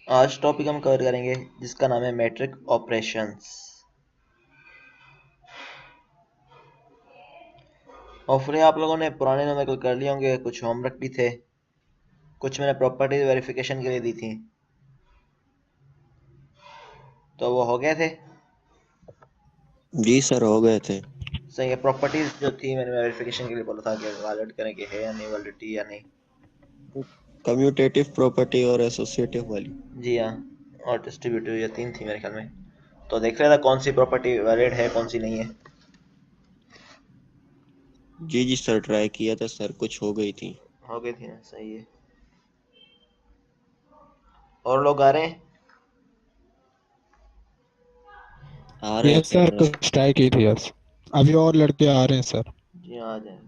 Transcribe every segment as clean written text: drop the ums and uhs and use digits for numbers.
आज टॉपिक हम कवर करेंगे जिसका नाम है मैट्रिक ऑपरेशंस। होपफुली आप लोगों ने पुराने नोमेंक्लेचर कर लिए होंगे, कुछ होमवर्क भी थे, कुछ मैंने प्रॉपर्टीज वेरिफिकेशन के लिए दी थी, तो वो हो गए थे। जी सर, हो गए थे। सही है। प्रॉपर्टीज जो थी मैंने वेरिफिकेशन के लिए बोला था कि वैलिड करें कि है या नहीं, वैलिडिटी या नहीं। कम्यूटेटिव प्रॉपर्टी और एसोसिएटिव वाली। जी हाँ, और डिस्ट्रीब्यूटिव, ये तीन थी मेरे ख्याल में। तो देख रहा था कौन सी प्रॉपर्टी वैलिड है कौन सी नहीं है। जी जी सर, ट्राई किया था सर, कुछ हो गई थी। हो गई थी ना, सही है। और लोग आ रहे हैं? आ रहे हैं यस सर, सर। कुछ ट्राई की थी यस। अभी और लड़के आ रहे हैं सर। जी हाँ, आ जाएंगे।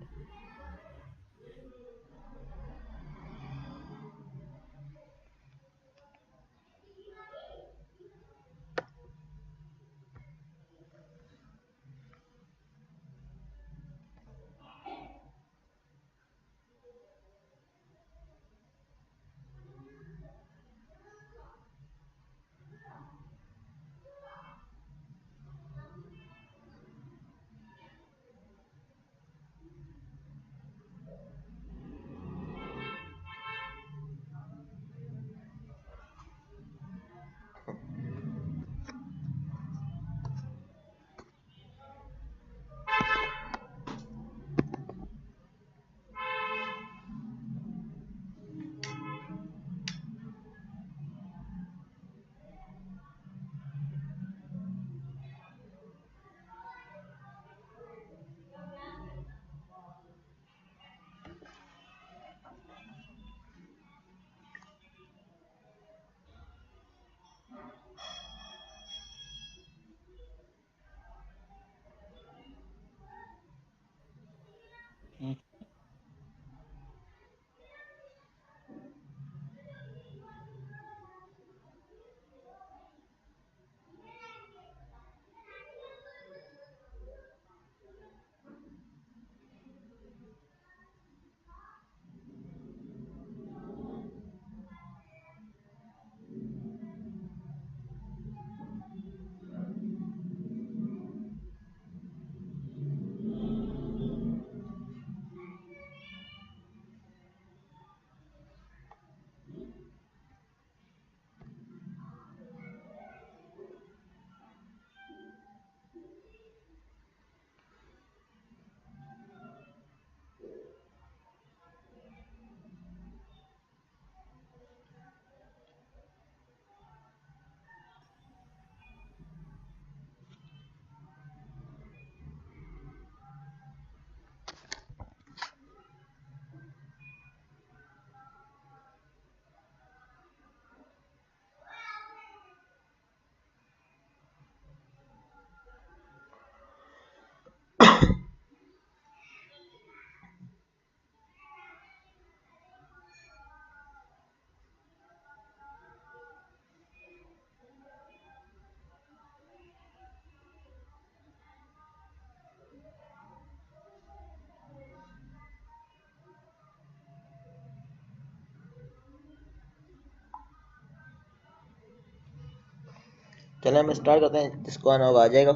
चलिए हम स्टार्ट करते हैं, जिसको आना होगा आ जाएगा।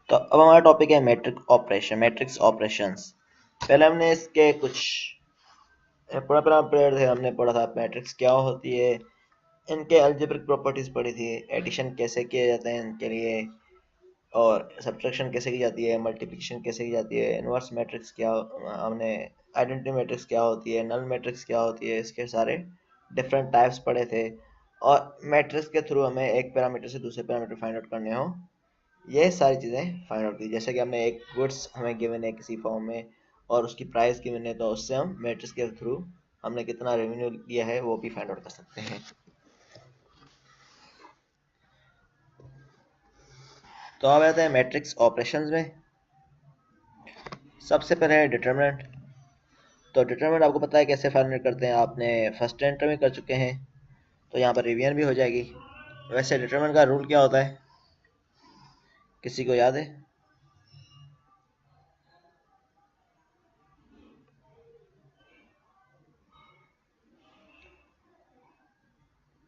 तो अब हमारा टॉपिक है मैट्रिक ऑपरेशन, मैट्रिक्स ऑपरेशंस। पहले हमने इसके कुछ पुराना पुराना पीरियड थे, हमने पढ़ा था मैट्रिक्स क्या होती है, इनके अलजेब्रिक प्रॉपर्टीज पढ़ी थी, एडिशन कैसे किए जाते हैं इनके लिए, और सब्ट्रैक्शन कैसे की जाती है, मल्टीप्लिकेशन कैसे की जाती है, इनवर्स मैट्रिक्स क्या, हमने आइडेंटिटी मैट्रिक्स क्या होती है, नल मैट्रिक्स क्या होती है, इसके सारे डिफरेंट टाइप्स पढ़े थे। और मैट्रिक्स के थ्रू हमें एक पैरामीटर से दूसरे पैरामीटर फाइंड आउट करने हो, ये सारी चीज़ें फाइंड आउट की। जैसे कि हमें एक गुड्स हमें गिवन है किसी फॉर्म में और उसकी प्राइस गिवन है, तो उससे हम मैट्रिक्स के थ्रू हमने कितना रेवेन्यू लिया है वो भी फाइंड आउट कर सकते हैं। तो अब आते हैं मैट्रिक्स ऑपरेशंस में। सबसे पहले है डिटरमिनेंट। तो डिटरमिनेंट आपको पता है कैसे फाइंड आउट करते हैं, आपने फर्स्ट एंटर में कर चुके हैं, तो यहाँ पर रिवीजन भी हो जाएगी। वैसे डिटरमिनेंट का रूल क्या होता है, किसी को याद है?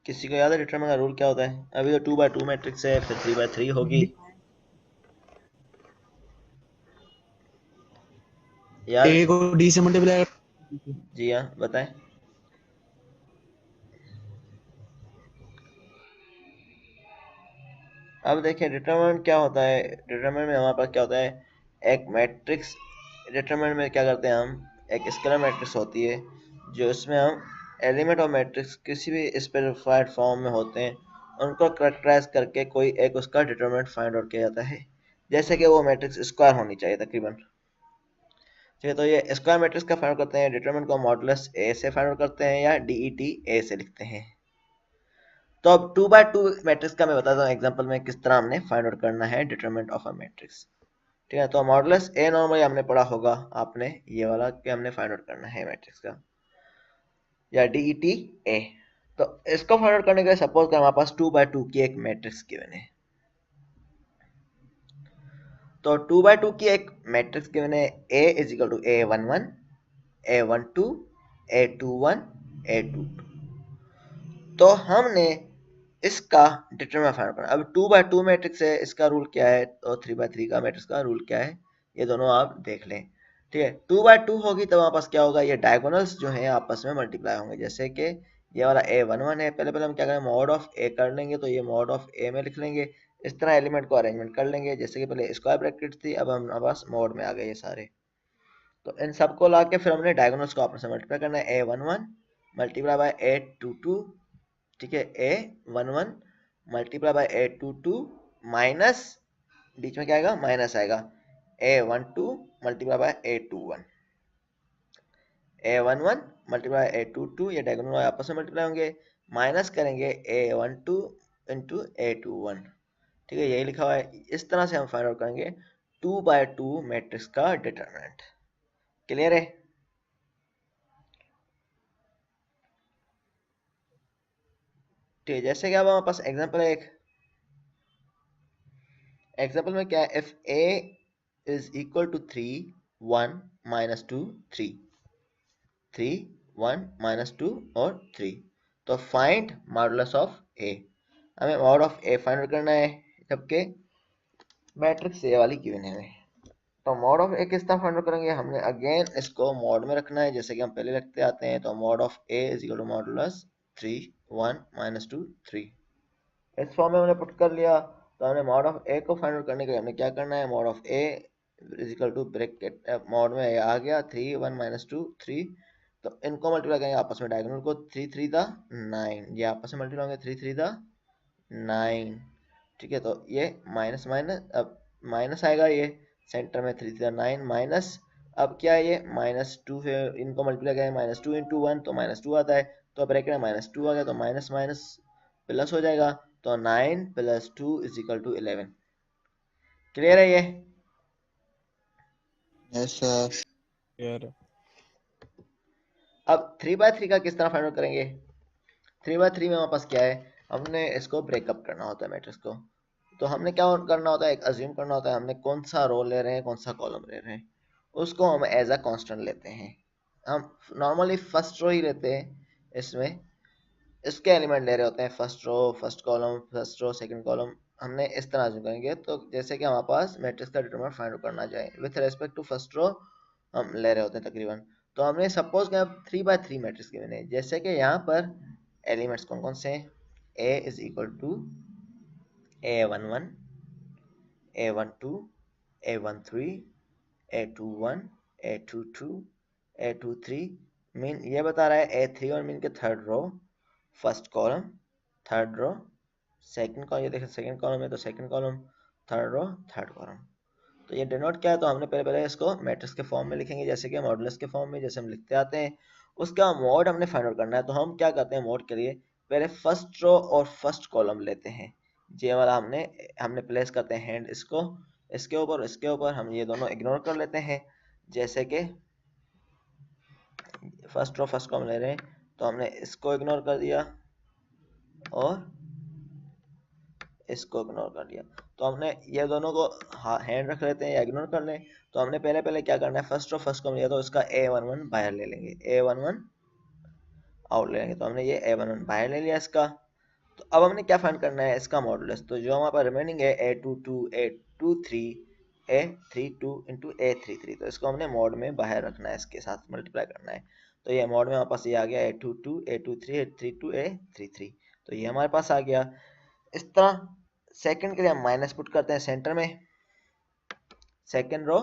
किसी को याद है डिटरमिनेंट का रूल क्या होता है? अभी तो 2 by 2 मैट्रिक्स है, फिर 3 by 3 होगी। याद? ए को डी से मल्टीप्लाई। जी हाँ, बताएं। अब देखिए डिटरमिनेंट क्या होता है। डिटरमिनेंट में हमारे पास क्या होता है, एक मैट्रिक्स। डिटरमिनेंट में क्या करते हैं हम, एक स्केलर मैट्रिक्स होती है जो इसमें हम एलिमेंट ऑफ मैट्रिक्स किसी भी स्पेसिफाइड फॉर्म में होते हैं, उनको करेक्टराइज करके कोई एक उसका डिटरमिनेंट फाइंड आउट किया जाता है। जैसे कि वो मैट्रिक्स स्क्वायर होनी चाहिए तकरीबन। ठीक है, तो ये स्क्वायर मैट्रिक्स का फाइंड आउट करते हैं। डिटरमिनेंट को मॉडुलस ए से फाइंड आउट करते हैं या डीईटी ए से लिखते हैं। तो अब 2 by 2 मैट्रिक्स का मैं बताता हूँ एग्जांपल में किस तरह हमने फाइंड आउट करना है डिटरमिनेंट ऑफ अ मैट्रिक्स। ठीक है, तो मॉडुलस ए नॉर्मली हमने पढ़ा होगा आपने, ये वाला कि हमने फाइंड आउट करना है मैट्रिक्स का, या डीईटी ए। तो इसको फाइंड आउट करने के लिए सपोज कर हमारे पास 2 by 2 की एक मैट्रिक्स गिवन है। तो 2 by 2 की एक मैट्रिक्स गिवन है, ए is equal to A11, A12, A21, A22। तो हमने इसका डिटरमिनेंट फाइंड करना। अब 2 by 2 मैट्रिक्स है, इसका रूल क्या है, और 3 by 3 का मैट्रिक्स का रूल क्या है, ये दोनों आप देख लें। ठीक है, 2 by 2 होगी तो हमारे पास क्या होगा, ये डायगोनल्स जो हैं आपस में मल्टीप्लाई होंगे। जैसे कि ये वाला A11 है, पहले हम क्या करें, मॉड ऑफ ए कर लेंगे, तो ये मॉड ऑफ ए में लिख लेंगे। इस तरह एलिमेंट को अरेंजमेंट कर लेंगे, जैसे कि पहले स्क्वायर ब्रैकेट थी, अब हमारे पास मॉड में आ गए ये सारे। तो इन सबको ला के फिर हमने डायगोनल्स को आपस में मल्टीप्लाई करना है। A11 मल्टीप्लाई बाय A22, ठीक है, A11 multiply by A22 minus, बीच में क्या आएगा, माइनस आएगा, A12 multiply by A21। A11 multiply A22, ये डायगोनल आपस में मल्टीप्लाई होंगे, माइनस करेंगे A12 इंटू A21। ठीक है, यही लिखा हुआ है। इस तरह से हम फाइंड आउट करेंगे 2 by 2 मैट्रिक्स का डिटरमिनेंट। क्लियर है? ठीक है, जैसे कि अब हमारे पास एग्जांपल है एक। एग्जांपल में क्या है, if a is equal to 3 1 minus 2 3 3 1 minus 2 और 3, तो फाइंड मॉडुलस ऑफ a। हमें मॉड ऑफ a फाइंड करना है, जबकि मैट्रिक्स ए वाली गिवन है हमें। तो मॉड ऑफ ए किस तरह फाइंड करेंगे, हमने अगेन इसको मॉड में रखना है, जैसे कि हम पहले रखते आते हैं। तो mod of A is equal to modulus 3 1 minus 2 3, इस फॉर्म में हमने पुट कर लिया। तो हमने मॉड ऑफ ए को फाइंड आउट करने के लिए हमें क्या करना है, mod of A is equal to bracket mod में आ गया 3 1 माइनस 2 3, तो इनको मल्टीप्लाई करेंगे आपस में, डायगोनल को 3 3 दा 9, ये आपस में मल्टीप्लाई होंगे 3 3 दा 9। ठीक है, तो ये माइनस माइनस, अब माइनस आएगा, ये सेंटर में 3 3 दा 9 माइनस, अब क्या है, ये -2 है, इनको मल्टीप्लाई करेंगे -2 इंटू 1 तो -2 आता है, तो ब्रैकेट में -2 आ गया, तो माइनस माइनस प्लस हो जाएगा, तो 9 + 2 इज इक्वल टू 11। क्लियर है ये? Yes sir. यार अब 3 by 3 का किस तरह फाइंड आउट करेंगे। 3 by 3 में हमारे पास क्या है, हमने इसको ब्रेकअप करना होता है मैट्रिक्स को। तो हमने क्या करना होता है, एक अज्यूम करना होता है, हमने कौन सा रो ले रहे हैं, कौन सा कॉलम ले रहे हैं, उसको हम एज अ कांस्टेंट लेते हैं। हम नॉर्मली फर्स्ट रो ही लेते हैं, इसमें इसके एलिमेंट ले रहे होते हैं, first row, first column, first row, second column, हमने इस तरह अज्यूम करेंगे। तो जैसे कि हमारे पास मैट्रिक्स का डिटरमिनेंट फाइंड आउट करना जाए with respect to first row हम ले रहे होते हैं तकरीबन। तो हमने सपोज कि अब 3 by 3 मैट्रिक्स गिवन है, जैसे कि यहाँ पर एलिमेंट्स कौन कौन से हैं, a is equal to A11 A12 A13 A21 A22 A23, mean ये बता रहा है A3 और मीन के third row, first column, third row, second column, ये देखिए सेकंड कॉलम है तो second column, third row, third column. तो ये डिनोट क्या है, तो हमने पहले इसको मैट्रिक्स के फॉर्म में लिखेंगे, जैसे कि मॉडुलस के फॉर्म में जैसे हम लिखते आते हैं। उसका मोड हमने फाइंड आउट करना है, तो हम क्या करते हैं, मोड के लिए पहले फर्स्ट रो और फर्स्ट कॉलम लेते हैं, ये वाला हमने हमने प्लेस करते हैं हैंड इसको इसके ऊपर, इसके ऊपर हम ये दोनों इग्नोर कर लेते हैं। जैसे कि फर्स्ट रो फर्स्ट कॉलम ले रहे हैं, तो हमने इसको इग्नोर कर दिया और इसको इग्नोर कर दिया। तो हमने ये दोनों को हैंड रख लेते हैं या इग्नोर कर लें। तो हमने पहले क्या करना है, फर्स्ट रो फर्स्ट कॉलम लिया तो इसका A11 बाहर ले लेंगे, A11 आउट ले लेंगे। तो हमने ये A11 बाहर ले लिया इसका। तो अब हमने क्या फाइंड करना है, इसका मॉडुलस। तो जो हमारे पास रिमेनिंग है A22 A23 A32 into A33, तो इसको हमने मॉड में बाहर रखना है, इसके साथ मल्टीप्लाई करना है। तो ये मॉड में हमारे पास ये आ गया A22 A23 A32 A33, तो ये हमारे पास आ गया। इस तरह सेकंड के लिए हम माइनस पुट करते हैं सेंटर में, सेकंड रो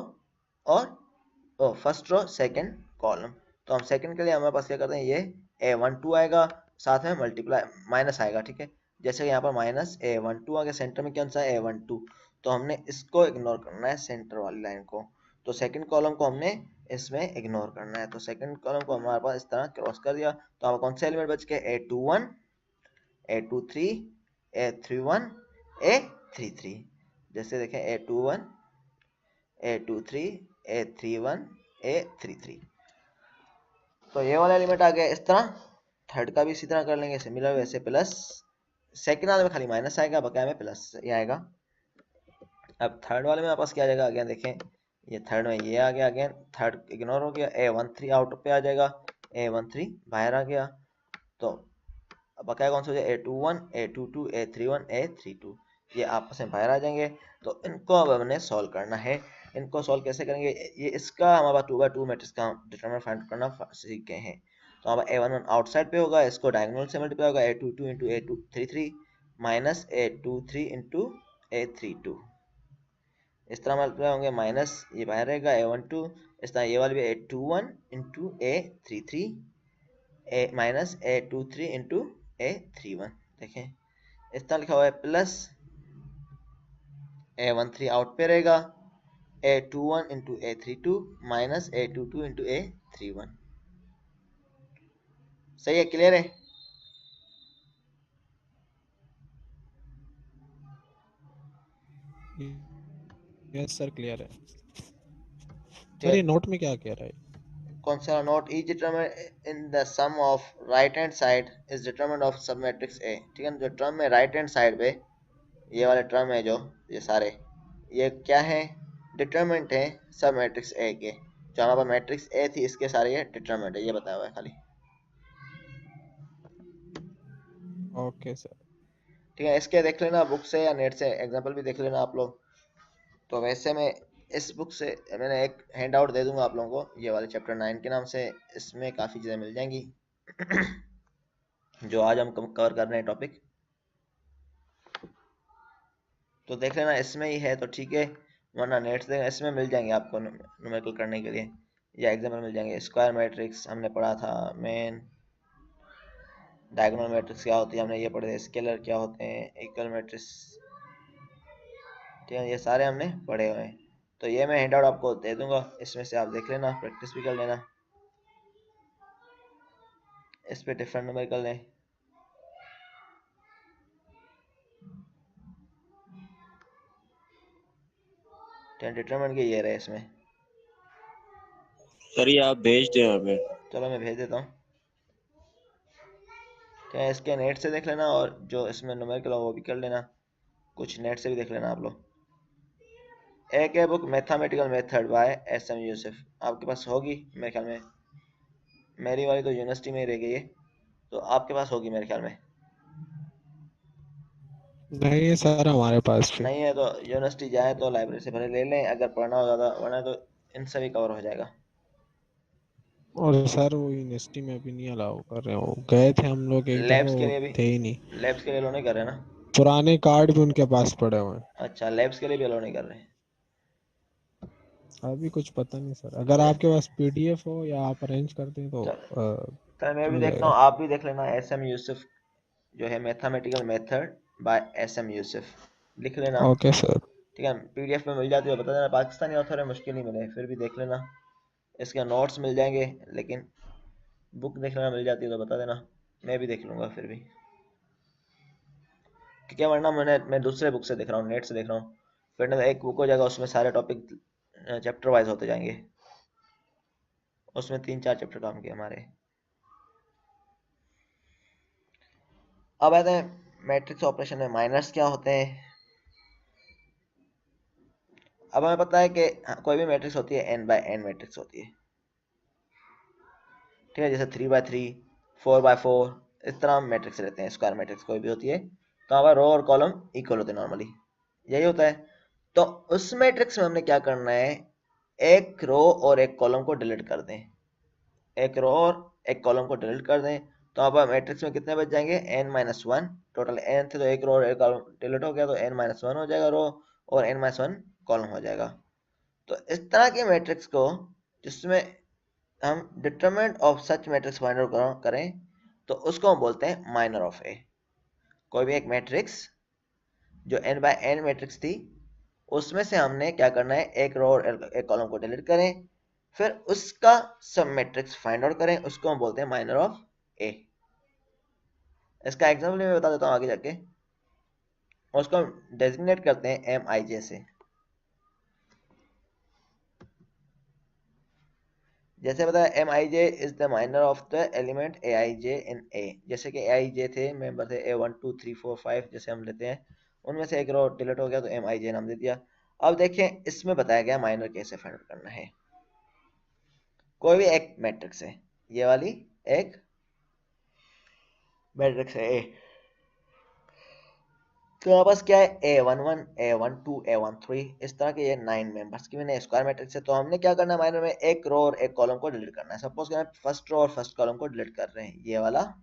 और फर्स्ट रो सेकंड कॉलम। तो हम सेकंड के लिए हमारे पास क्या करते हैं, ये A12 आएगा, साथ में मल्टीप्लाई माइनस आएगा, ठीक है। जैसे यहाँ पर माइनस A12 आ गया, सेंटर में कौन सा है A12, तो हमने इसको इग्नोर करना है, सेंटर वाली लाइन को। तो सेकंड कॉलम को हमने इसमें इग्नोर करना है, तो सेकंड कॉलम को हमारे पास इस तरह क्रॉस कर दिया। तो हमारा कौन सा एलिमेंट बच गया, A21 A23 A31 A33। जैसे देखें A21 A23 A31 A33, तो ये वाला एलिमेंट आ गया इस तरह। थर्ड का भी इसी तरह कर लेंगे सिमिलर वैसे, प्लस सेकंड वाले में खाली माइनस आएगा, बकाया में प्लस ये आएगा। अब थर्ड वाले में आपस क्या आ जाएगा, अगेन देखें, ये थर्ड में ये आ गया, अगेन थर्ड इग्नोर हो गया, A13 आउट पे आ जाएगा, A13 बाहर आ गया। तो अब बकाया कौन सा हो जाए, A21 A22 A31 A32, ये आपस में बाहर आ जाएंगे। तो इनको अब हमने सॉल्व करना है। इनको सॉल्व कैसे करेंगे, ये इसका हमारे पास 2/2 मैट्रिक्स का डिटरमिनेंट फाइंड करना सीख गए हैं। तो हमारा A11 आउटसाइड पे होगा, इसको डायगोनल से मल्टीप्लाई होगा, A22 into A33 minus A23 into A32, इस तरह मल्टीप्लाई होंगे, माइनस ये बाहर रहेगा A12, इस तरह ये वाली भी A21 into A33 minus A23 into A31, देखें इस तरह लिखा हुआ है, प्लस A13 आउट पे रहेगा, A21 into A32 minus A22 into A31। सही है, क्लियर है। यस सर क्लियर है। ठीक सर है, ये नोट में क्या कह रहा है? कौन सा note, is determinant in the sum of right hand side is determinant of sub matrix A, ठीक है। जो टर्म है राइट हैंड साइड पे, ये वाले टर्म है जो ये सारे, ये क्या है, डिटरमिनेंट है सब मैट्रिक्स ए के। जो हमारे पास मैट्रिक्स ए थी, इसके सारे ये डिटरमिनेंट है, ये बताया हुआ है खाली, ओके सर। ठीक है। इसके देख लेना बुक से या नेट से, एग्जांपल भी देख लेना आप लोग। तो वैसे मैं इस बुक से मैंने एक हैंड आउट दे दूंगा आप लोगों को, ये वाले चैप्टर 9 के नाम से, इसमें काफ़ी चीज़ें मिल जाएंगी जो आज हम कवर कर रहे हैं टॉपिक। तो देख लेना इसमें ही है तो ठीक है, वरना नेट से इसमें मिल जाएंगे आपको न्यूमेरिकल करने के लिए, या एग्जाम्पल मिल जाएंगे। स्क्वायर मैट्रिक्स हमने पढ़ा था, मेन डायगोनल मैट्रिक्स क्या होती है हमने ये पढ़े थे, स्केलर क्या होते हैं, इक्वल मैट्रिक्स, ठीक है, ये सारे हमने पढ़े हुए हैं। तो ये मैं हैंडआउट आपको दे दूंगा, इसमें से आप देख लेना, प्रैक्टिस भी कर लेना, इस पे डिफरेंट न्यूमेरिकल लें। डिटरमिनेंट के ये रहे इसमें, सर ये आप भेज दें हमें। चलो मैं भेज देता हूँ। क्या इसके नेट से देख लेना, और जो इसमें न्यूमेरिकल हो वो भी कर लेना, कुछ नेट से भी देख लेना आप लोग। एक है book mathematical method by SM Yusuf, आपके पास होगी मेरे ख्याल में, मेरी वाली तो यूनिवर्सिटी में ही रह गई है, तो आपके पास होगी मेरे ख्याल में। नहीं है सर हमारे पास भी। नहीं है तो यूनिवर्सिटी जाए तो लाइब्रेरी से भले ले लें, अगर पढ़ना हो ज़्यादा, वरना तो इनसे भी कवर हो जाएगा। और सर वो यूनिवर्सिटी में भी नहीं अलाउ कर रहे हो, गए थे हम लोग एक दफा, लैब्स के वो लिए भी, थे ही नहीं। लैब्स के लिए अलाउ नहीं कर रहे ना। पुराने कार्ड भी उनके पास पड़े हुए हैं। अच्छा, लैब्स के लिए भी अलाउ नहीं कर रहे हैं, अभी कुछ पता नहीं सर, अगर ठीक है। आपके पास PDF हो या आप अरेंज कर दें तो चलो तो मैं भी मिल देखता हूँ, जाएगा। आप भी देख लेना, SM यूसुफ जो है mathematical method by SM Yusuf, लिख लेना, ओके सर। ठीक है। PDF में मिल जाती है, बता देना, पाकिस्तानी ऑथर है, मुश्किल नहीं मिले, फिर भी देख लेना। इसके नोट्स मिल जाएंगे, लेकिन बुक देख लेना मिल जाती है तो बता देना, मैं भी देख लूँगा फिर भी, ठीक है। वरना मैं दूसरे बुक से देख रहा हूँ, नेट से देख रहा हूँ, फिर ना एक बुक हो जाएगा, उसमें सारे टॉपिक चैप्टर वाइज होते जाएंगे, उसमें 3-4 चैप्टर काम किए हमारे। अब आते हैं मैट्रिक्स ऑपरेशन में माइनर्स क्या होते हैं। अब हमें पता है कि कोई भी मैट्रिक्स होती है n/n मैट्रिक्स होती है, ठीक है। जैसे 3/3 4/4 इस तरह हम मैट्रिक्स लेते हैं, स्क्वायर मैट्रिक्स कोई भी होती है तो हमारा रो और कॉलम इक्वल होते हैं नॉर्मली, यही होता है। तो उस मैट्रिक्स में हमने क्या करना है, एक रो और एक कॉलम को डिलीट कर दें, एक रो और एक कॉलम को डिलीट कर दें, तो अब मैट्रिक्स में कितने बच जाएंगे, n-1, टोटल n थे तो एक रो और एक कॉलम डिलीट हो गया तो n-1 हो जाएगा रो और n-1 कॉलम हो जाएगा। तो इस तरह के मैट्रिक्स को जिसमें हम determinant of such matrix find out करें तो उसको हम बोलते हैं माइनर ऑफ ए। कोई भी एक मैट्रिक्स जो n बाय n मैट्रिक्स थी उसमें से हमने क्या करना है, एक रो और एक कॉलम को डिलीट करें, फिर उसका सब मैट्रिक्स फाइंड आउट करें, उसको हम बोलते हैं माइनर ऑफ ए। इसका एग्जांपल मैं बता देता हूँ आगे जाके, और उसको हम डेजिग्नेट करते हैं एम आई जे से। जैसे बताया M I J is the minor of the element A I J in A. जैसे कि ए आई जे थे मेंबर थे A1 2 3 4 5 जैसे हम लेते हैं, उनमें से एक रो डिलीट हो गया तो एम आई जे नाम दे दिया। अब देखें इसमें बताया गया माइनर कैसे फाइंड आउट करना है। कोई भी एक मैट्रिक्स है, ये वाली एक मैट्रिक्स है ए, तो हमारे पास क्या है, A11 A12 A13 इस तरह के ये 9 मेंबर्स की मैंने स्क्वायर मैट्रिक्स है। तो हमने क्या करना है, माइनर में एक रो और एक कॉलम को डिलीट करना है। सपोज करें फर्स्ट रो और फर्स्ट कॉलम को डिलीट कर रहे हैं, ये वाला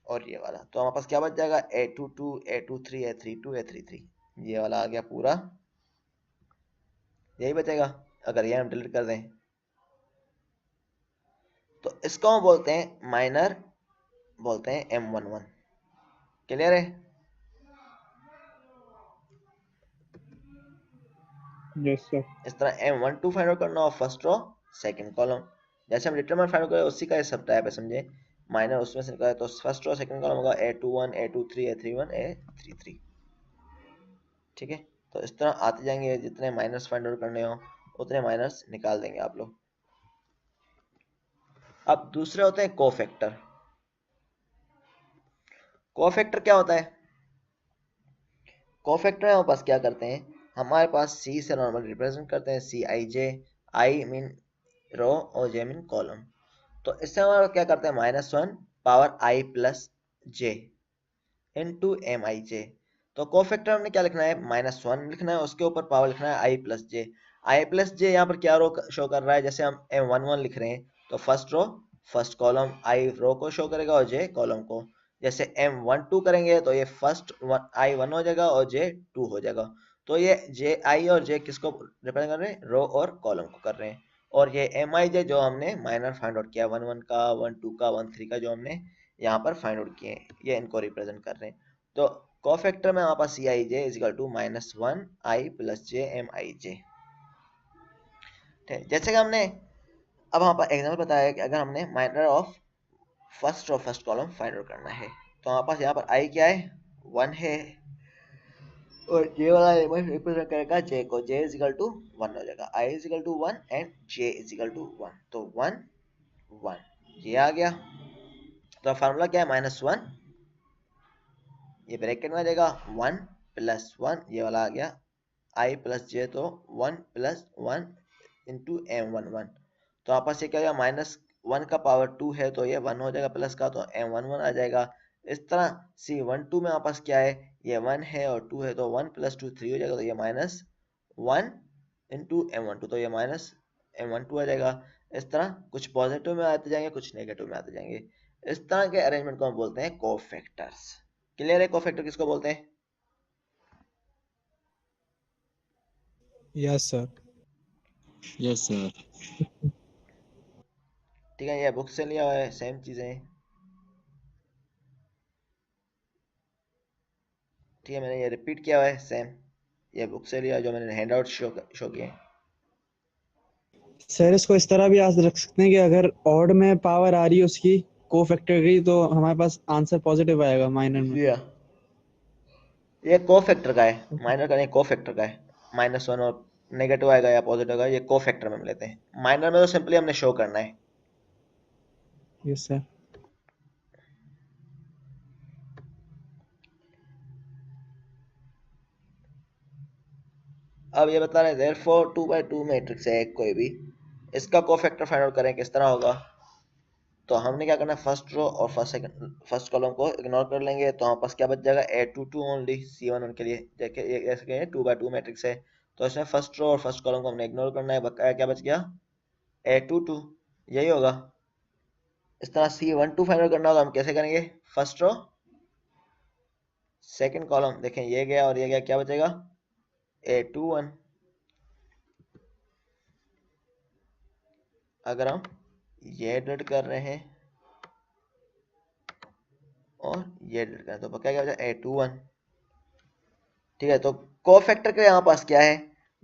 और ये वाला, तो हमारे पास क्या बच जाएगा, A22 A23 A32 A33, ये वाला आ गया पूरा, यही बचेगा अगर ये हम डिलीट कर दें। तो इसको हम बोलते हैं माइनर, बोलते हैं M11। क्लियर है? Yes sir. इस तरह M12 फाइंड आउट करना और फर्स्ट रो सेकंड कॉलम, जैसे हम डिटरमिनेंट फाइंड आउट करें उसी का ये सब टाइप है, समझे। माइनर उसमें से निकाले तो फर्स्ट रो सेकंड कॉलम होगा A21 A23 A31 A33, ठीक है। तो इस तरह आते जाएंगे, जितने माइनर्स फाइंड आउट करने हो उतने माइनर्स निकाल देंगे आप लोग। अब दूसरे होते हैं कोफैक्टर। कोफैक्टर क्या होता है, कोफैक्टर हमारे पास क्या करते हैं, हमारे पास सी से नॉर्मल रिप्रेजेंट करते हैं, सी आई जे, आई मीन रो और जे मीन कॉलम। तो इससे हमारा क्या करते हैं, -1 power I plus J into M I जे। तो कोफैक्टर हमने क्या लिखना है, -1 लिखना है, उसके ऊपर पावर लिखना है आई प्लस जे। आई प्लस जे यहाँ पर क्या रो शो कर रहा है, जैसे हम M11 लिख रहे हैं तो first row first column I row को शो करेगा और जे कॉलम को। जैसे M12 करेंगे तो ये फर्स्ट आई 1 हो जाएगा और जे 2 हो जाएगा। तो ये जे आई और जे किसको रिप्रेजेंट कर रहे हैं, रो और कॉलम को कर रहे हैं। और ये एम आई जे जो हमने माइनर फाइंड आउट किया 1 1 का 1 2 का 1 3 का जो हमने यहाँ पर फाइंड आउट किए, ये इनको रिप्रेजेंट कर रहे हैं। तो कोफैक्टर में हमारे पास C I J is equal to -1 I plus J M I J. जैसे कि हमने अब हमारे पास एग्जाम्पल बताया कि अगर हमने माइनर ऑफ फर्स्ट और फर्स्ट कॉलम फाइंड आउट करना है तो हमारे पास यहाँ पर आई क्या है, 1 है, और जे वाला एलिमेंट रिप्रेजेंट करेगा जे को, जे इजिकल टू 1 हो जाएगा, I is equal to 1 and J is equal to 1, तो 1 1 ये आ गया। तो फार्मूला क्या है, -1, ये ब्रैकेट में आ जाएगा 1 प्लस 1 ये वाला आ गया, आई प्लस जे तो 1 प्लस 1 इंटू M11। तो आपस से क्या हो गया, -1 का पावर 2 है तो ये 1 हो जाएगा प्लस का, तो M11 आ जाएगा। इस तरह C12 में आपस क्या है, ये 1 है और 2 है तो 1 प्लस 2 3 हो जाएगा, तो ये -1 इंटू M12 तो ये -M12 आ जाएगा। इस तरह कुछ पॉजिटिव में आते जाएंगे कुछ नेगेटिव में आते जाएंगे। इस तरह के अरेंजमेंट को हम बोलते हैं कोफैक्टर्स। क्लियर है, कोफैक्टर किसको बोलते हैं? Yes sir. Yes sir. ठीक है, ये बुक से लिया हुआ है, सेम चीजें। ठीक है, मैंने ये रिपीट किया हुआ है सेम, ये बुक से लिया जो मैंने हैंड आउट शो किए। सर इसको इस तरह भी आज रख सकते हैं कि अगर ऑड में पावर आ रही है उसकी कोफैक्टर की तो हमारे पास आंसर पॉजिटिव आएगा माइनर में। या ये कोफैक्टर का है, माइनर का नहीं कोफैक्टर का है। -1 और नेगेटिव आएगा या पॉजिटिव आएगा, ये कोफैक्टर में हम लेते हैं। माइनर में तो सिंपली हमने शो करना है। Yes sir. अब ये बता रहे हैं देयरफॉर 2 by 2 मैट्रिक्स है एक कोई भी, इसका कोफैक्टर फाइंड आउट करें किस तरह होगा। तो हमने क्या करना है, फर्स्ट रो और फर्स्ट कॉलम को इग्नोर कर लेंगे, तो हमारे पास क्या बच जाएगा, A22 ओनली C11 के लिए। देखिए जैसे 2x2 मैट्रिक्स है, तो इसमें फर्स्ट रो और फर्स्ट कॉलम को हमने इग्नोर करना है, बकाया क्या बच गया, A22, यही होगा। इस तरह C12 फाइंड आउट करना होगा, हम कैसे करेंगे, फर्स्ट रो सेकंड कॉलम, देखें ये गया और ये गया, क्या बचेगा, A21। अगर हम ये डिलीट कर रहे हैं और ये डिलीट करें तो बकाया क्या बचा, A21। ठीक है, तो कोफैक्टर के यहाँ पास क्या है,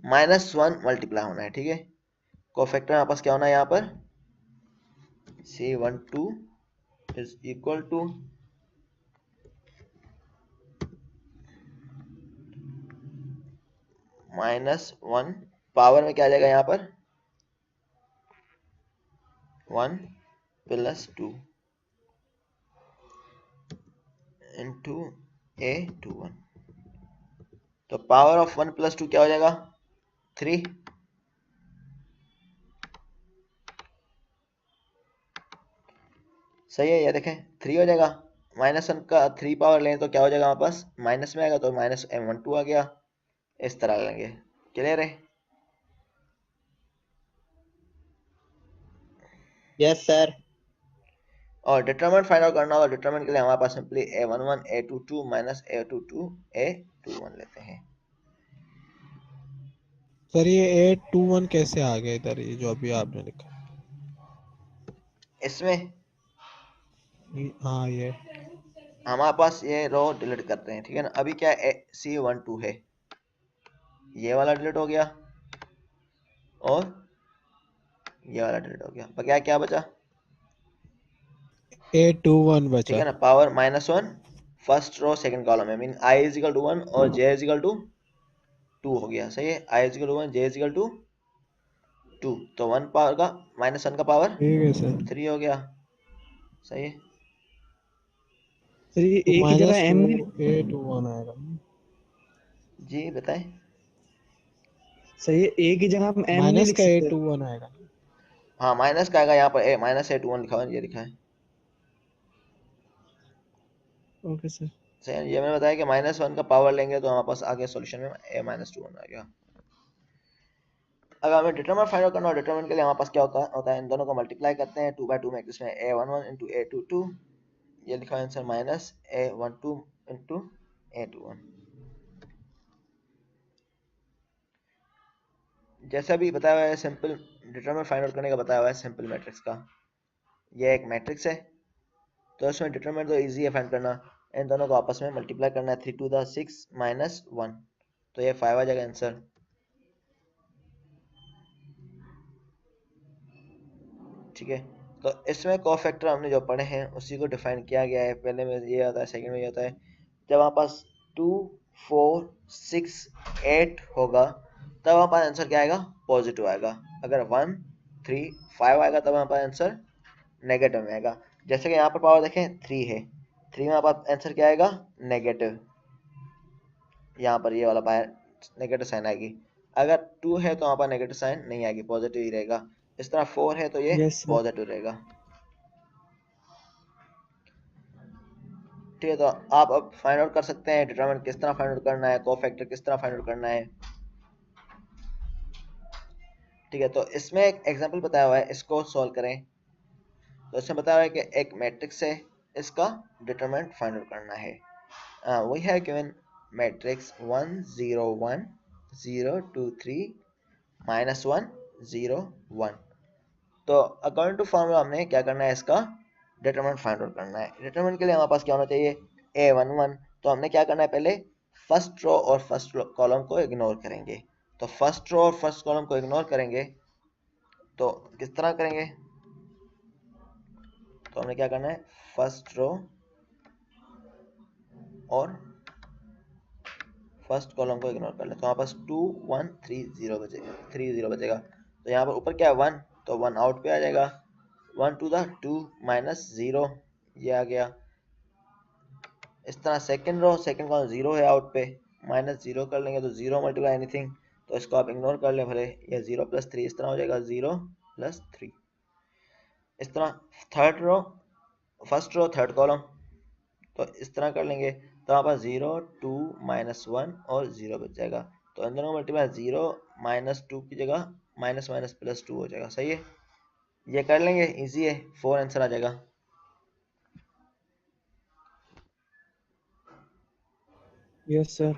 -1 मल्टीप्लाई होना है। ठीक है, कोफैक्टर यहाँ पास क्या होना है, यहाँ पर C12 is equal to -1, power में क्या आ जाएगा यहाँ पर 1 + 2 इंटू A21। तो पावर ऑफ 1 + 2 क्या हो जाएगा, 3। सही है, ये देखें 3 हो जाएगा। -1 का 3 पावर लें तो क्या हो जाएगा, हमारे पास माइनस में आएगा, तो -M12 आ गया। इस तरह लेंगे, क्लियर है। Yes sir. और डिटरमिनेंट फाइंड आउट करना होगा, डिटरमिनेंट के लिए हमारे पास simply A11 A22 A22 A21 लेते हैं। सर ये 821 कैसे आ गया इधर, ये जो अभी आपने लिखा, इसमें हाँ ये हमारे पास ये रो डिलीट करते हैं, ठीक है ना। अभी क्या है, C12 है, ये वाला डिलीट हो गया और ये वाला डिलीट हो गया, बचा क्या बचा, 821 ठीक बचा। है ना। Power -1 first row second column है, मीन I = 1 और J = 2 हो गया। सही है, I = 1 J = 2, तो 1 पावर का -1 का पावर ठीक है सर। 3 हो गया। सही है, सर ये तो ए की जगह -2 M नहीं, 821 आएगा। जी बताएं। सर ये ए की जगह हम M नहीं माइनस लिख का सकते। 821 आएगा। हाँ, माइनस का आएगा, यहाँ पर -A21 लिखा हुआ है, ये लिखा है। Okay sir. सही है, ये मैंने बताया कि -1 का पावर लेंगे तो हमारे पास आगे सॉल्यूशन में A-21 आ गया। अगर हमें डिटरमिनेंट फाइंड आउट करना हो, डिटरमिनेंट के लिए हमारे पास क्या होता है, इन दोनों को मल्टीप्लाई करते हैं 2/2 मैट्रिक्स में, A11 × A22, ये लिखा है आंसर -A12 × A21। जैसा भी बताया हुआ है, सिंपल डिटरमिनेंट फाइंड आउट करने का बताया हुआ है सिंपल मैट्रिक्स का। ये एक मैट्रिक्स है, तो इसमें डिटरमिनेंट तो इजी है फाइंड करना। इन दोनों को आपस में मल्टीप्लाई करना है, 3 × 6 - 1, तो ये 5 आ जाएगा आंसर। ठीक है, तो इसमें कोफैक्टर हमने जो पढ़े हैं उसी को डिफाइन किया गया है। पहले में ये आता है, सेकंड में ये होता है। जब हमारे पास 2 4 6 8 होगा तब हमारे पास आंसर क्या आएगा, पॉजिटिव आएगा। अगर 1 3 5 आएगा तब हमारे पास आंसर नेगेटिव में आएगा। जैसे कि यहाँ पर पावर देखें 3 है, 3 में हमारे पास आंसर क्या आएगा, नेगेटिव। यहाँ पर ये वाला पावर नेगेटिव साइन आएगी। अगर 2 है तो हमारे पास नेगेटिव साइन नहीं आएगी, पॉजिटिव ही रहेगा। इस तरह 4 है तो ये यस सर। पॉजिटिव रहेगा। ठीक है, तो आप अब फाइंड आउट कर सकते हैं डिटरमिनेंट किस तरह फाइंड आउट करना है, कोफैक्टर किस तरह फाइंड आउट करना है। ठीक है, तो इसमें एक एग्जांपल बताया हुआ है, इसको सॉल्व करें। तो इसमें बताया हुआ है कि एक मैट्रिक्स है, इसका डिटरमिनेंट फाइंड आउट करना है। We have given matrix 1 0 1 0 2 3 -1 0 1। तो अकॉर्डिंग टू फॉर्मूला हमने क्या करना है, इसका डिटरमिनेंट फाइंड आउट करना है। डिटरमिनेंट के लिए हमारे पास क्या होना चाहिए, A11। तो हमने क्या करना है, पहले फर्स्ट रो और फर्स्ट कॉलम को इग्नोर करेंगे। तो फर्स्ट रो और फर्स्ट कॉलम को इग्नोर करेंगे तो किस तरह करेंगे, तो हमने क्या करना है, फर्स्ट रो और फर्स्ट कॉलम को इग्नोर कर ले, तो हमारे पास 2 1 3 0 बचेगा, 3 0 बचेगा। तो यहाँ पर ऊपर क्या है 1, तो 1 आउट पे आ जाएगा। 1 2 2 -0, ये आ गया। इस तरह सेकंड रो सेकंड कॉलम 0 है आउट पे, -0 कर लेंगे तो 0 मल्टीप्लाई एनीथिंग, तो इसको आप इग्नोर कर लें भले। ये 0 + 3 इस तरह हो जाएगा, 0 + 3। इस तरह third row, first row third column, तो इस तरह कर लेंगे तो हमारे पास 0 2 -1 और 0 बच जाएगा। तो अंदर का मल्टीप्लाई 0 -2 की जगह माइनस माइनस प्लस 2 हो जाएगा। सही है, ये कर लेंगे, इजी है, 4 आंसर आ जाएगा। Yes sir.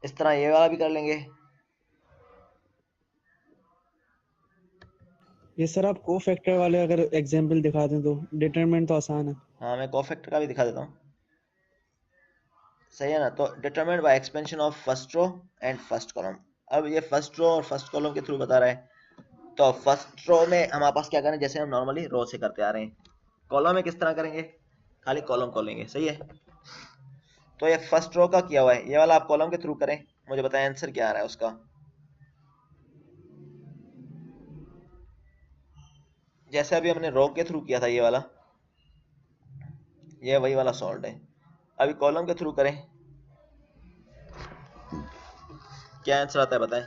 इस तरह ये वाला भी कर लेंगे। ये सर आप को फैक्टर वाले अगर एग्जांपल दिखा दें तो, डिटरमिनेंट तो आसान है। हाँ, मैं कोफैक्टर का भी दिखा देता हूँ। सही है ना, तो determined by expansion of first row and first column. अब ये फर्स्ट रो और फर्स्ट कॉलम के थ्रू बता रहा है, तो फर्स्ट रो में हमारे पास क्या करें, जैसे हम नॉर्मली रो से करते आ रहे हैं। कॉलम में किस तरह करेंगे, खाली कॉलम खोलेंगे। सही है, तो ये फर्स्ट रो का किया हुआ है, ये वाला आप कॉलम के थ्रू करें, मुझे बताएं आंसर क्या आ रहा है उसका। जैसे अभी हमने रो के थ्रू किया था ये वाला, ये वही वाला सॉल्व है। अभी कॉलम के थ्रू करें, क्या आंसर आता है बताएं।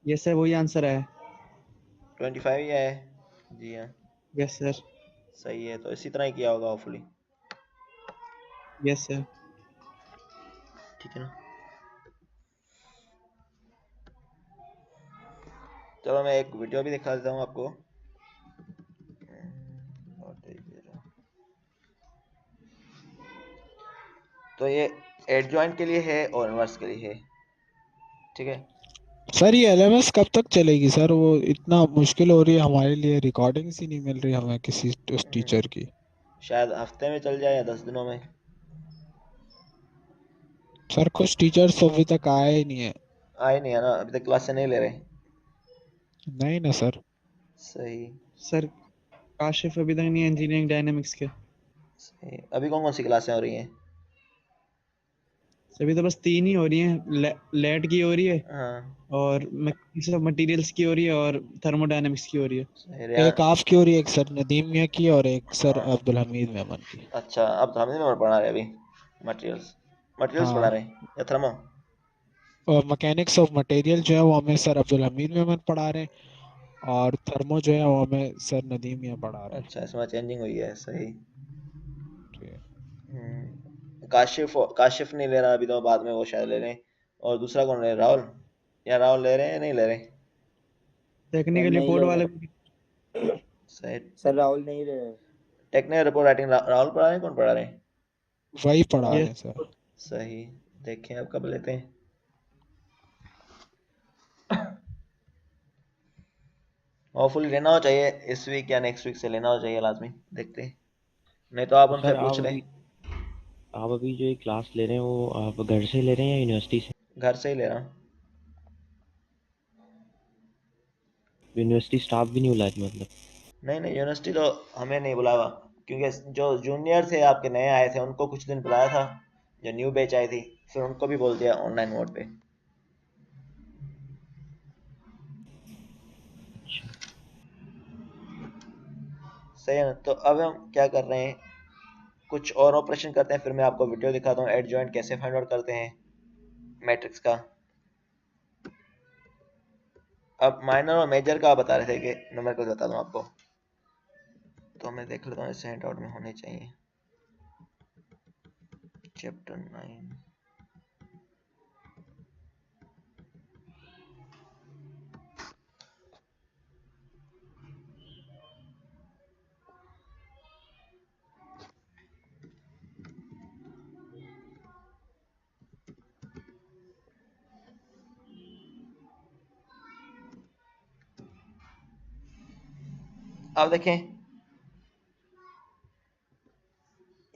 यस सर, वही आंसर है। 25 ही है। जी हाँ, यस सर। सही है, तो इसी तरह ही किया होगा होपफुली। Yes sir. ठीक है ना, चलो मैं एक वीडियो भी दिखा देता हूँ आपको। तो ये एडजॉइंट के लिए है और इनवर्स के लिए है। ठीक है, सर ये एलएमएस कब तक चलेगी सर? वो इतना मुश्किल हो रही है हमारे लिए, रिकॉर्डिंग्स ही नहीं मिल रही हमें किसी उस टीचर की। शायद हफ्ते में चल जाए या 10 दिनों में। सर कुछ टीचर्स तो अभी तक आए ही नहीं है। आए नहीं है ना अभी तक, क्लास से नहीं ले रहे। नहीं ना सर। सही। सर काशिफ अभी तक नहीं है इंजीनियरिंग डायनेमिक्स के। सही, अभी कौन कौन सी क्लासें हो रही हैं? अभी तो बस 3 ही हो रही हैं, लेट की हो रही है हाँ। और मैकेनिक्स ऑफ मटेरियल्स की हो रही है और थर्मोडायनेमिक्स की हो रही है। सही रियान। एक आपकी हो रही है, एक सर नदीम मियाँ की और एक सर हाँ। अब्दुल हमीद मेमन की। अच्छा, अब तो हमें में पढ़ा रहे अभी। मटेरियल्स, मटेरियल्स पढ़ा रहे हाँ, हैं या थर्मो? और मैकेनिक्स ऑफ मटेरियल जो है वो हमें सर अब्दुल हमीद मेमन पढ़ा रहे हैं, और थर्मो जो है वो हमें सर नदीम मियाँ पढ़ा रहे अच्छा, इसमें चेंजिंग हुई है, सही। हैं। काशिफ, काशिफ नहीं ले रहा अभी तो, बाद में वो शायद ले लें। और दूसरा कौन ले रहा है? राहुल? या राहुल ले रहे हैं या नहीं ले रहे? टेक्निकल नहीं रिपोर्ट ले वाले रहे सही। सर, राहुल नहीं ले रहे। टेक्निकल रिपोर्ट राइटिंग राहुल पढ़ा रहे हैं, कौन पढ़ा रहे हैं? वही पढ़ा राहुल। रहे ये हैं सर। सही। देखें अब कब लेते हैं। होपफुली लेना हो चाहिए इस वीक या नेक्स्ट वीक से, लेना हो चाहिए लाजमी। देखते हैं, नहीं तो आप तो उनसे सर पूछ लें। आप अभी जो ये क्लास ले रहे हैं वो आप घर से ले रहे हैं या यूनिवर्सिटी से? घर से ही ले रहा हूँ। यूनिवर्सिटी स्टाफ भी नहीं बुलाया था मतलब? नहीं नहीं, यूनिवर्सिटी तो हमें नहीं बुलावा, क्योंकि जो जूनियर थे आपके नए आए थे उनको कुछ दिन बुलाया था, जो न्यू बैच आई थी, फिर उनको भी बोल दिया ऑनलाइन मोड पे। सही है ना? तो अब हम क्या कर रहे हैं, कुछ और ऑपरेशन करते हैं, फिर मैं आपको वीडियो दिखाता हूँ एड जॉइंट कैसे फाइंड आउट करते हैं मैट्रिक्स का। अब माइनर और मेजर का आप बता रहे थे कि नंबर को बता दूँ आपको, तो मैं देख लेता हूँ, इस हैंड आउट में होने चाहिए। चैप्टर 9। अब देखें,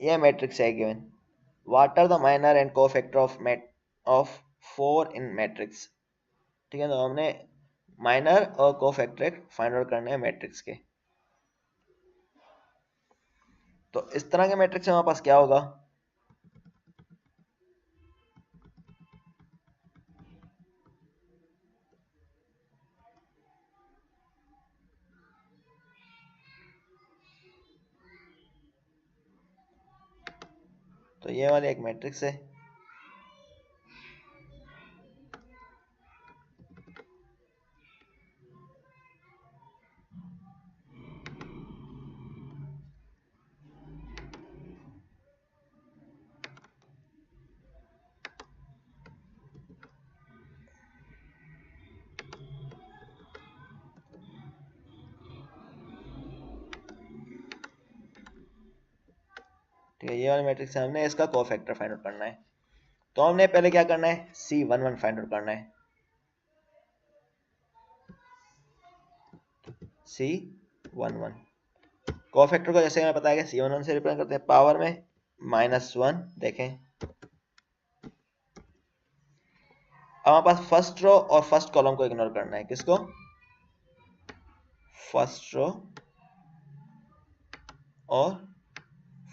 यह मैट्रिक्स है given. What are the minor and cofactor of 4 in matrix. ठीक है, तो हमने माइनर और कोफैक्टर फाइंड आउट करने हैं मैट्रिक्स के। तो इस तरह के मैट्रिक्स में हमारे पास क्या होगा, तो ये वाली एक मैट्रिक्स है। ठीक है, ये वाली मैट्रिक्स है, हमने इसका कोफैक्टर फाइंड आउट करना है। तो हमने पहले क्या करना है, C11 फाइंड आउट करना है। C11 कोफैक्टर को जैसे हमें पता है कि C11 से रिप्रेजेंट करते हैं पावर में -1। देखें, अब हमारे पास फर्स्ट रो और फर्स्ट कॉलम को इग्नोर करना है। किसको? फर्स्ट रो और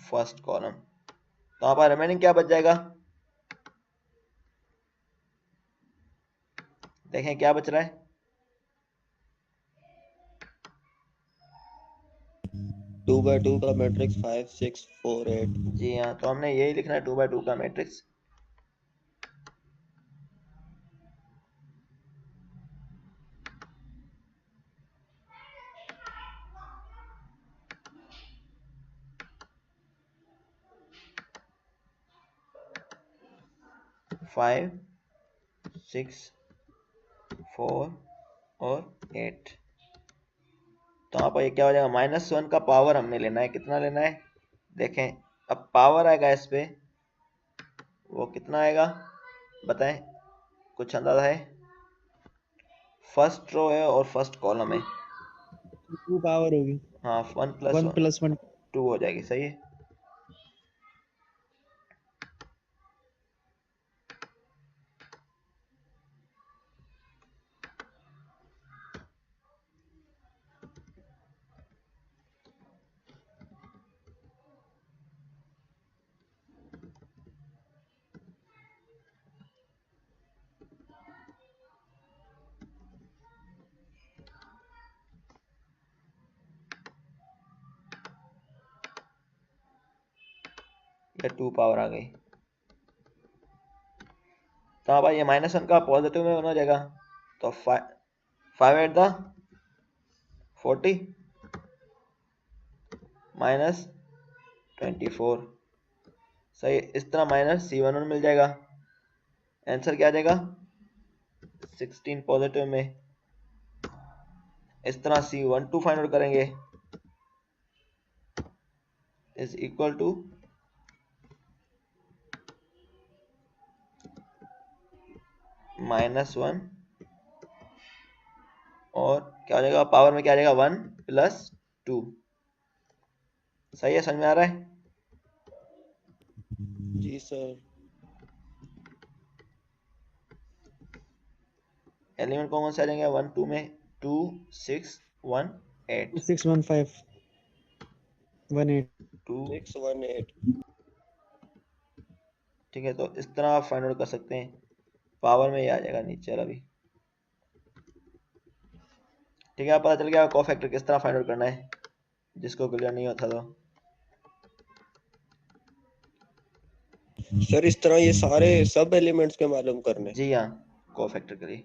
फर्स्ट कॉलम। तो हमारे पास रिमेनिंग क्या बच जाएगा, देखें क्या बच रहा है। 2 by 2 का मैट्रिक्स 5 6 4 8। जी हाँ, तो हमने यही लिखना है 2 by 2 का मैट्रिक्स। फाइव 6 4 और 8। तो यहाँ पर ये क्या हो जाएगा, -1 का पावर हमने लेना है। कितना लेना है, देखें अब पावर आएगा इस पे, वो कितना आएगा बताएं, कुछ अंदाजा है? फर्स्ट रो है और फर्स्ट कॉलम है। 2 पावर होगी, हाँ, 1 + 1 + 1। 2 हो जाएगी, सही है। ये 2 पावर आ गई। तो अब ये -1 का पॉजिटिव में होना जाएगा, तो 5 एट द 40 -24, सही। इस तरह -C11 मिल जाएगा। आंसर क्या आ जाएगा 16 पॉजिटिव में। इस तरह C12 फाइंड आउट करेंगे, इज इक्वल टू -1, और क्या हो जाएगा पावर में, क्या आ जाएगा 1 + 2। सही है, समझ में आ रहा है? जी सर। एलिमेंट कौन से आ जाएंगे 1 2 में, 2 6 1 8 615 18 2। 618। ठीक है, तो इस तरह आप फाइंड आउट कर सकते हैं। पावर में ये आ जाएगा नीचे अभी। ठीक है, आप पता चल गया कोफैक्टर किस तरह फाइंड आउट करना है, जिसको क्लियर नहीं होता तो। सर इस तरह ये सारे सब एलिमेंट्स के मालूम करने। जी हाँ, कोफैक्टर के लिए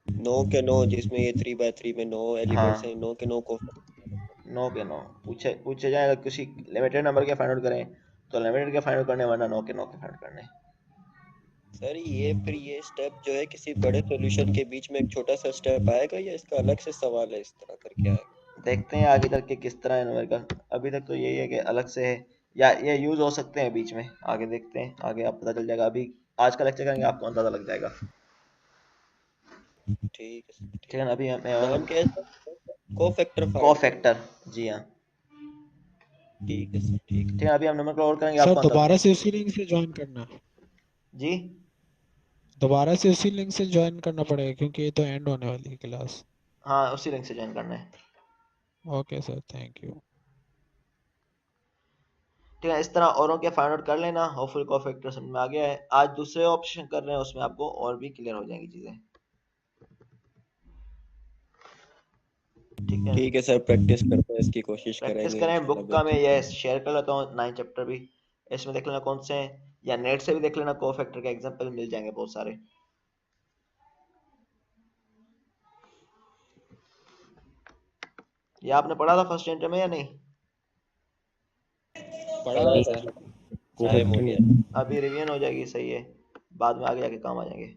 9 के 9, जिसमें ये 3x3 में 9 एलिमेंट्स हैं, 9 के 9 को। 9 के 9 पूछे जाए, अगर किसी लिमिटेड नंबर के फाइंड आउट करें तो लिमिटेड के फाइंड आउट करने, वरना 9 के 9 के फाइंड आउट करने। सर ये फिर ये स्टेप जो है किसी बड़े सॉल्यूशन के बीच में एक छोटा सा स्टेप आएगा, या इसका अलग से सवाल है इस तरह करके आएगा? देखते हैं आगे चल के किस तरह है न्यूमेरिकल। अभी तक तो यही है कि अलग से है, या ये यूज हो सकते हैं बीच में। आगे देखते हैं, आगे आप पता चल जाएगा। अभी आज का लेक्चर करेंगे, आपको अंदाजा लग जाएगा। ठीक है सर, ठीक है ना? अभी नाम मैं क्या है सर? कोफैक्टर फाइंड करना। कोफैक्टर, जी हाँ। ठीक है सर, ठीक ठीक है, अभी हम नंबर और करेंगे, सर आपको दोबारा से उसी लिंक से ज्वाइन करना है। जी दोबारा से उसी लिंक से ज्वाइन करना पड़ेगा, क्योंकि ये तो एंड होने वाली है क्लास। हाँ, उसी लिंक से ज्वाइन करना है। Okay sir, thank you. ठीक है, इस तरह औरों के फाइंड आउट कर लेना। होपफुल कोफैक्टर समझ में आ गया है। आज दूसरे ऑप्शन कर रहे हैं, उसमें आपको और भी क्लियर हो जाएंगी चीजें। ठीक है, ठीक है सर, प्रैक्टिस करते हैं, इसकी कोशिश प्रैक्टिस करेंगे करें। इंशाल्लाह बुक का मैं बेहतर। ये शेयर कर लेता हूँ 9 चैप्टर भी, इसमें देख लेना कौन से हैं, या नेट से भी देख लेना। कोफैक्टर के एग्जांपल मिल जाएंगे बहुत सारे। ये आपने पढ़ा था फर्स्ट यूनिट में या नहीं? पढ़ा है सर, टाइम हो कोफैक्टर गया। अभी रिवीजन हो जाएगी, सही है, बाद में आगे जाके काम आ जाएंगे।